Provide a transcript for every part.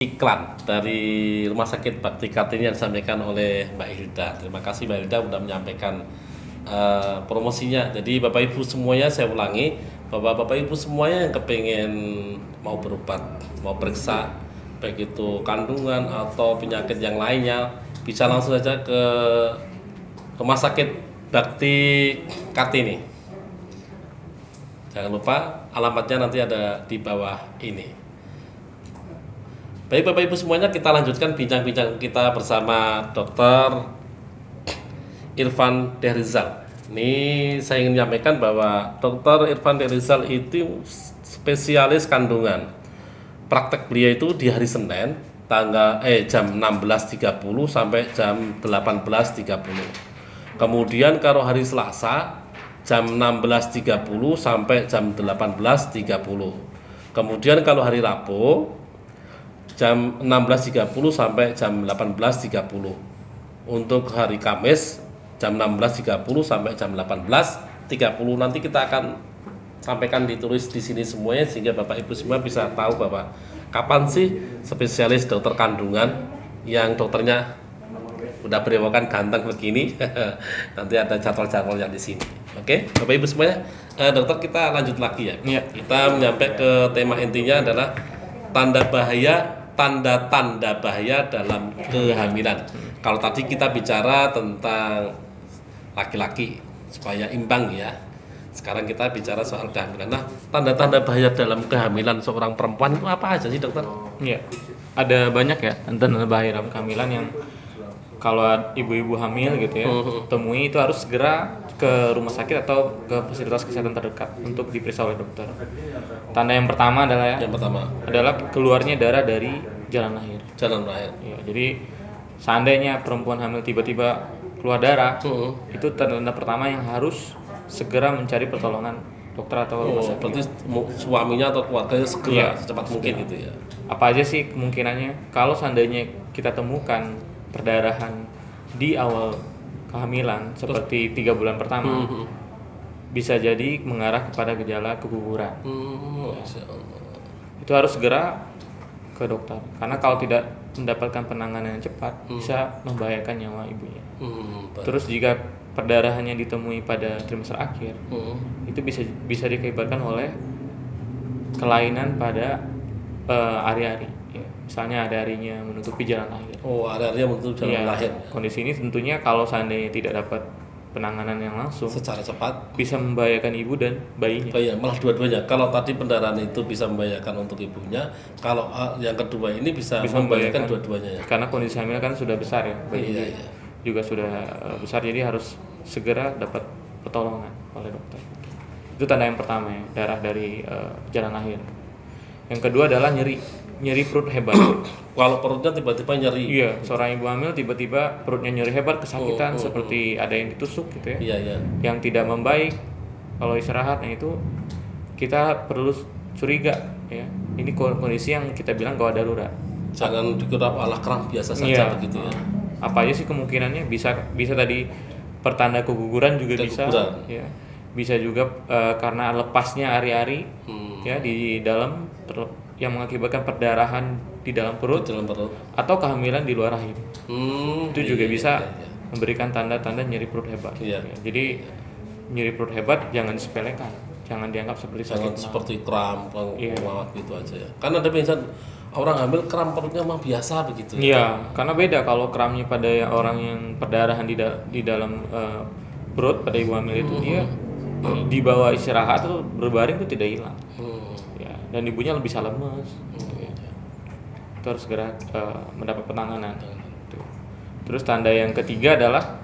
iklan dari Rumah Sakit Bakti Kartini yang disampaikan oleh Mbak Hilda. Terima kasih Mbak Hilda sudah menyampaikan promosinya. Jadi Bapak Ibu semuanya, saya ulangi, bahwa Bapak Ibu semuanya yang kepengen mau berobat, mau periksa, baik itu kandungan atau penyakit yang lainnya, bisa langsung saja ke Rumah Sakit Bakti Kartini. Jangan lupa alamatnya nanti ada di bawah ini. Baik Bapak Ibu semuanya, kita lanjutkan bincang-bincang kita bersama Dr. Irfan Dehrizal. Ini saya ingin menyampaikan bahwa Dr. Irfan Dehrizal itu spesialis kandungan. Praktek beliau itu di hari Senin jam 16.30 sampai jam 18.30. Kemudian kalau hari Selasa jam 16.30 sampai jam 18.30. Kemudian kalau hari Rabu jam 16.30 sampai jam 18.30. Untuk hari Kamis jam 16.30 sampai jam 18.30. Nanti kita akan sampaikan ditulis di sini semuanya sehingga Bapak Ibu semua bisa tahu bahwa kapan sih spesialis dokter kandungan yang dokternya udah berewokan ganteng begini. Nanti ada jadwal-jadwalnya di sini. Oke, Bapak Ibu semuanya, dokter kita lanjut lagi ya. Iya. Kita menyampaikan ke tema intinya adalah tanda-tanda bahaya dalam kehamilan. Kalau tadi kita bicara tentang laki-laki supaya imbang ya. Sekarang kita bicara soal kehamilan. Nah, tanda-tanda bahaya dalam kehamilan seorang perempuan itu apa aja sih, dokter? Iya, ada banyak ya tanda bahaya dalam kehamilan yang kalau ibu-ibu hamil gitu ya, temui itu harus segera ke rumah sakit atau ke fasilitas kesehatan terdekat untuk diperiksa oleh dokter. Tanda yang pertama adalah keluarnya darah dari jalan lahir. Jalan lahir. Ya, jadi seandainya perempuan hamil tiba-tiba keluar darah, itu tanda pertama yang harus segera mencari pertolongan dokter atau rumah sakit. Berarti suaminya atau keluarganya segera secepat mungkin gitu ya. Apa aja sih kemungkinannya? Kalau seandainya kita temukan perdarahan di awal kehamilan seperti 3 bulan pertama, bisa jadi mengarah kepada gejala keguguran. Itu harus segera ke dokter karena kalau tidak mendapatkan penanganan yang cepat bisa membahayakan nyawa ibunya. Terus jika perdarahannya ditemui pada trimester akhir, itu bisa diakibatkan oleh kelainan pada ari-ari. Ya, misalnya ada arinya menutupi jalan lahir. Ari-arinya menutupi jalan lahir. Kondisi ini tentunya kalau seandainya tidak dapat penanganan yang langsung secara cepat bisa membahayakan ibu dan bayinya. Malah dua-duanya. Kalau tadi pendarahan itu bisa membahayakan untuk ibunya, kalau yang kedua ini bisa membahayakan dua-duanya. Karena kondisi hamil kan sudah besar ya, bayinya juga sudah besar, jadi harus segera dapat pertolongan oleh dokter. Itu tanda yang pertama ya, darah dari jalan lahir. Yang kedua adalah nyeri perut hebat. Kalau perutnya tiba-tiba nyeri. Iya, seorang ibu hamil tiba-tiba perutnya nyeri hebat, kesakitan seperti ada yang ditusuk gitu ya. Iya. Yang tidak membaik kalau istirahat, nah itu kita perlu curiga ya. Ini kondisi yang kita bilang gawat darurat. Jangan dikira alah kram biasa saja begitu ya. Apa aja sih kemungkinannya? Bisa tadi pertanda keguguran juga bisa. Ya. Bisa juga karena lepasnya ari-ari ya di dalam yang mengakibatkan perdarahan di dalam perut, atau kehamilan di luar rahim. Itu juga bisa memberikan tanda-tanda nyeri perut hebat. Ya. Jadi nyeri perut hebat jangan disepelekan, jangan dianggap seperti sakit seperti kram gitu aja ya. Karena ada misalnya orang hamil kram perutnya mah biasa begitu. Iya, karena beda kalau kramnya pada orang yang perdarahan di dalam perut pada ibu hamil itu dia di bawah istirahat atau berbaring itu tidak hilang. Ya, dan ibunya lebih lemes. Itu harus segera mendapat penanganan. Terus tanda yang ketiga adalah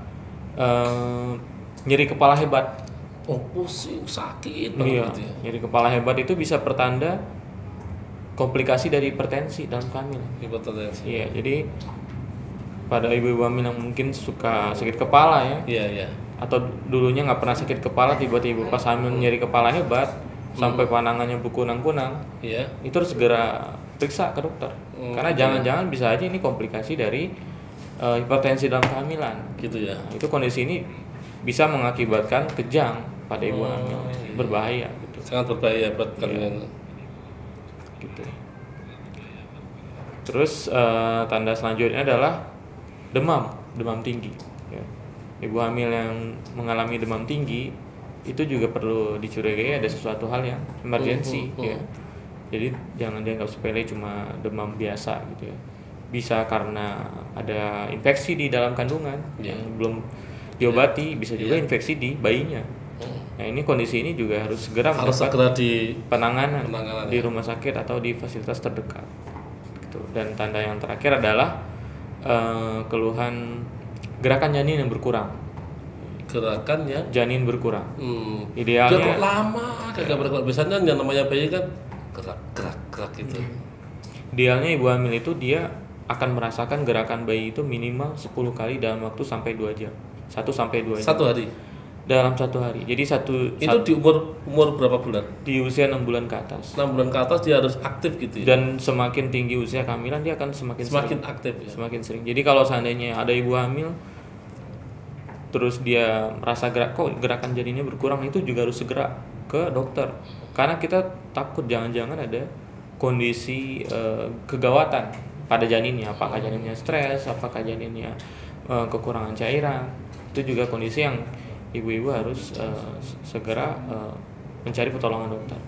nyeri kepala hebat. Pusing, sakit banget gitu ya. Nyeri kepala hebat itu bisa pertanda komplikasi dari hipertensi dalam kehamilan. Hipertensi. Iya, jadi pada ibu-ibu hamil yang mungkin suka sakit kepala ya. Iya. Atau dulunya nggak pernah sakit kepala, tiba-tiba pas hamil nyeri kepala hebat sampai pandangannya berkunang-kunang. Iya. Itu harus segera periksa ke dokter. Karena jangan-jangan bisa aja ini komplikasi dari hipertensi dalam kehamilan. Gitu ya. Nah, itu kondisi ini bisa mengakibatkan kejang pada ibu hamil, berbahaya gitu. Sangat berbahaya buat kalian. Gitu. Terus tanda selanjutnya adalah demam tinggi. Ya. Ibu hamil yang mengalami demam tinggi itu juga perlu dicurigai ada sesuatu hal yang emergensi. Ya. Jadi jangan dianggap sepele cuma demam biasa gitu ya. Bisa karena ada infeksi di dalam kandungan yang belum diobati, bisa juga infeksi di bayinya. Nah ini kondisi ini juga harus segera di penanganan di rumah sakit atau di fasilitas terdekat. Gitu. Dan tanda yang terakhir adalah keluhan gerakan janin yang berkurang. Gerakan ya? Janin berkurang. Idealnya. Kok lama agak berkurang. Biasanya yang namanya bayi kan gerak gitu. Idealnya ibu hamil itu dia akan merasakan gerakan bayi itu minimal 10 kali dalam waktu sampai 2 jam. 1 sampai 2 jam. 1 hari. Dalam 1 hari. Jadi itu di umur berapa bulan? Di usia 6 bulan ke atas. 6 bulan ke atas dia harus aktif gitu ya. Dan semakin tinggi usia kehamilan dia akan semakin aktif ya. Semakin sering. Jadi kalau seandainya ada ibu hamil terus dia merasa gerakan janinnya berkurang, itu juga harus segera ke dokter. Karena kita takut jangan-jangan ada kondisi kegawatan pada janinnya, apakah janinnya stres, apakah janinnya kekurangan cairan. Itu juga kondisi yang ibu-ibu harus segera mencari pertolongan dokter.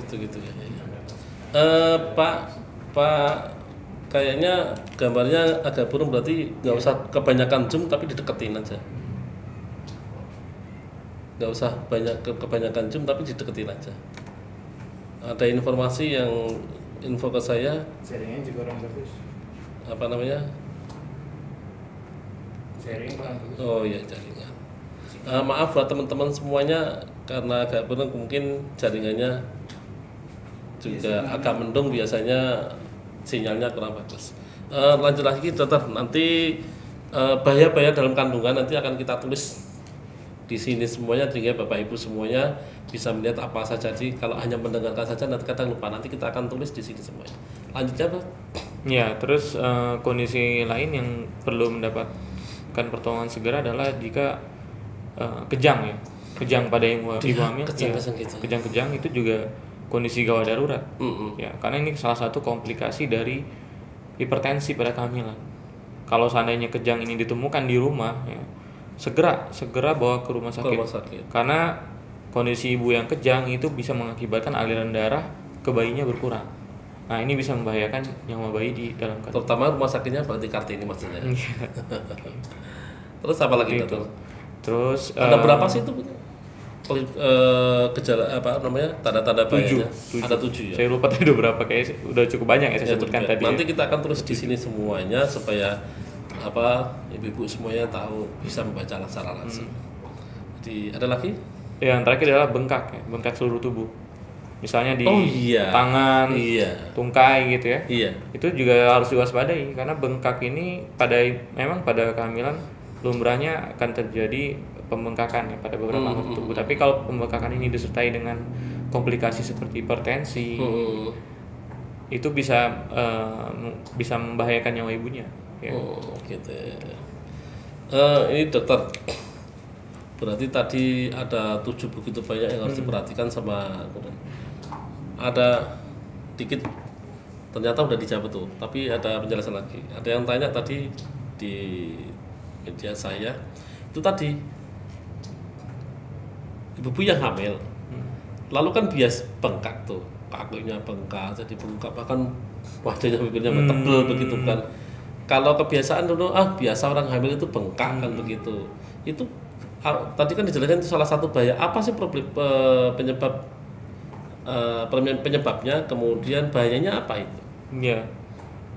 Gitu ya. Pak kayaknya gambarnya agak burung, berarti nggak usah kebanyakan zoom tapi dideketin aja. Nggak usah kebanyakan zoom tapi dideketin aja. Ada informasi yang info ke saya. Jaringan juga orang bagus. Apa namanya? Oh iya, jaringan. Maaf buat teman-teman semuanya karena agak burung, mungkin jaringannya juga agak mendung, biasanya sinyalnya kurang bagus. Lanjut lagi dokter, nanti bahaya-bahaya dalam kandungan nanti akan kita tulis di sini semuanya sehingga Bapak Ibu semuanya bisa melihat apa saja. Jadi kalau hanya mendengarkan saja nanti kadang lupa, nanti kita akan tulis di sini semuanya. Lanjutnya Pak. Ya, terus kondisi lain yang perlu mendapatkan pertolongan segera adalah jika kejang ya. Kejang pada ibu hamil. Kejang-kejang itu juga kondisi gawat darurat. Ya, karena ini salah satu komplikasi dari hipertensi pada kehamilan. Kalau seandainya kejang ini ditemukan di rumah ya, segera bawa ke rumah sakit. Karena kondisi ibu yang kejang itu bisa mengakibatkan aliran darah ke bayinya berkurang. Nah, ini bisa membahayakan nyawa bayi di dalam kandungan. Terutama rumah sakitnya berarti Kartini maksudnya. Terus apa lagi dokter? Terus ada berapa sih itu? Gejala apa namanya, tanda-tanda bahayanya? 7. Ada 7 ya. Saya lupa tadi udah berapa, kayak udah cukup banyak ya saya sebutkan tadi. Nanti kita akan tulis di sini semuanya supaya ibu-ibu semuanya tahu, bisa membaca secara langsung. Jadi ada lagi? Yang terakhir adalah bengkak seluruh tubuh. Misalnya di tangan, tungkai gitu ya. Iya. Itu juga harus diwaspadai karena bengkak ini memang pada kehamilan lumrahnya akan terjadi pembengkakan ya pada beberapa anggota tubuh. Tapi kalau pembengkakan ini disertai dengan komplikasi seperti hipertensi, itu bisa membahayakan nyawa ibunya. Ya. Gitu. Ini dokter, berarti tadi ada 7 begitu banyak yang harus diperhatikan sama. Ada dikit ternyata udah dijawab tuh, tapi ada penjelasan lagi. Ada yang tanya tadi di media saya itu tadi ibu-ibu yang hamil, lalu kan bias bengkak tuh, kakinya bengkak, jadi bengkak, bahkan wajahnya bibirnya tebel begitu kan. Kalau kebiasaan dulu biasa orang hamil itu bengkak kan begitu. Itu tadi kan dijelaskan itu salah satu bahaya. Apa sih problem penyebabnya, kemudian bahayanya apa itu? Ya,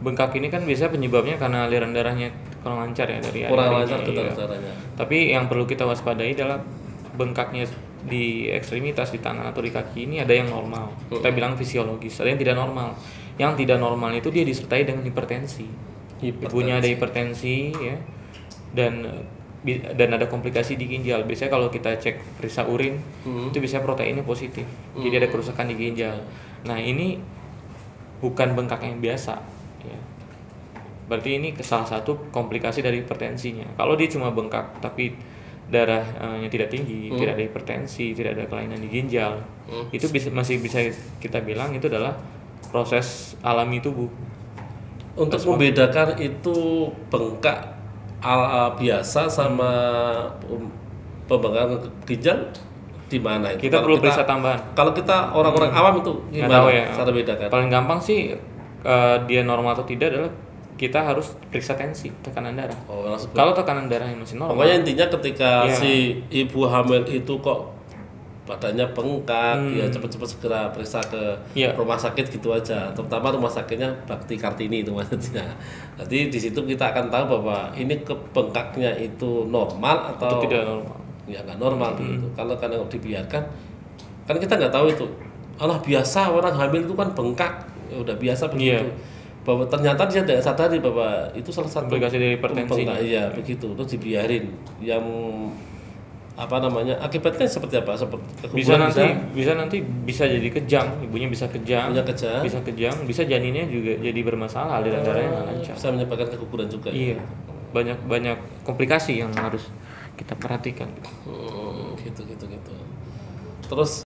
bengkak ini kan biasanya penyebabnya karena aliran darahnya kurang lancar ya dari darahnya. Tapi yang perlu kita waspadai adalah bengkaknya di ekstremitas, di tangan atau di kaki ini ada yang normal. Kita bilang fisiologis, ada yang tidak normal. Yang tidak normal itu dia disertai dengan hipertensi. Ibunya ada hipertensi ya. Dan ada komplikasi di ginjal. Biasanya kalau kita cek periksa urin itu bisa proteinnya positif, jadi ada kerusakan di ginjal. Nah ini bukan bengkak yang biasa ya. Berarti ini salah satu komplikasi dari hipertensinya. Kalau dia cuma bengkak tapi darahnya tidak tinggi, tidak ada hipertensi, tidak ada kelainan di ginjal, itu masih bisa kita bilang itu adalah proses alami tubuh. Untuk membedakan itu bengkak biasa sama pembengkakan ginjal di mana itu? Kita perlu periksa tambahan. Kalau kita orang-orang awam itu gimana cara bedakan? Paling gampang sih dia normal atau tidak adalah kita harus periksa tensi, tekanan darah. Kalau tekanan darahnya masih normal. Pokoknya intinya ketika si ibu hamil itu kok badannya bengkak, ya cepet-cepet segera periksa ke rumah sakit gitu aja. Terutama rumah sakitnya Bakti Kartini itu maksudnya. Jadi di situ kita akan tahu bahwa ini kebengkaknya itu normal atau tidak normal. Ya nggak normal gitu. Kalau dibiarkan, kan kita nggak tahu itu. Allah biasa orang hamil itu kan bengkak, ya udah biasa begitu. Bahwa ternyata dia tidak sadari bahwa itu salah satu komplikasi dari hipertensi. Iya begitu, terus dibiarin. Yang akibatnya seperti apa? Bisa jadi kejang, ibunya bisa kejang, bisa janinnya juga jadi bermasalah, aliran darahnya nggak lancar. Bisa menyebabkan keguguran juga. Iya, banyak komplikasi yang harus kita perhatikan. Gitu. Terus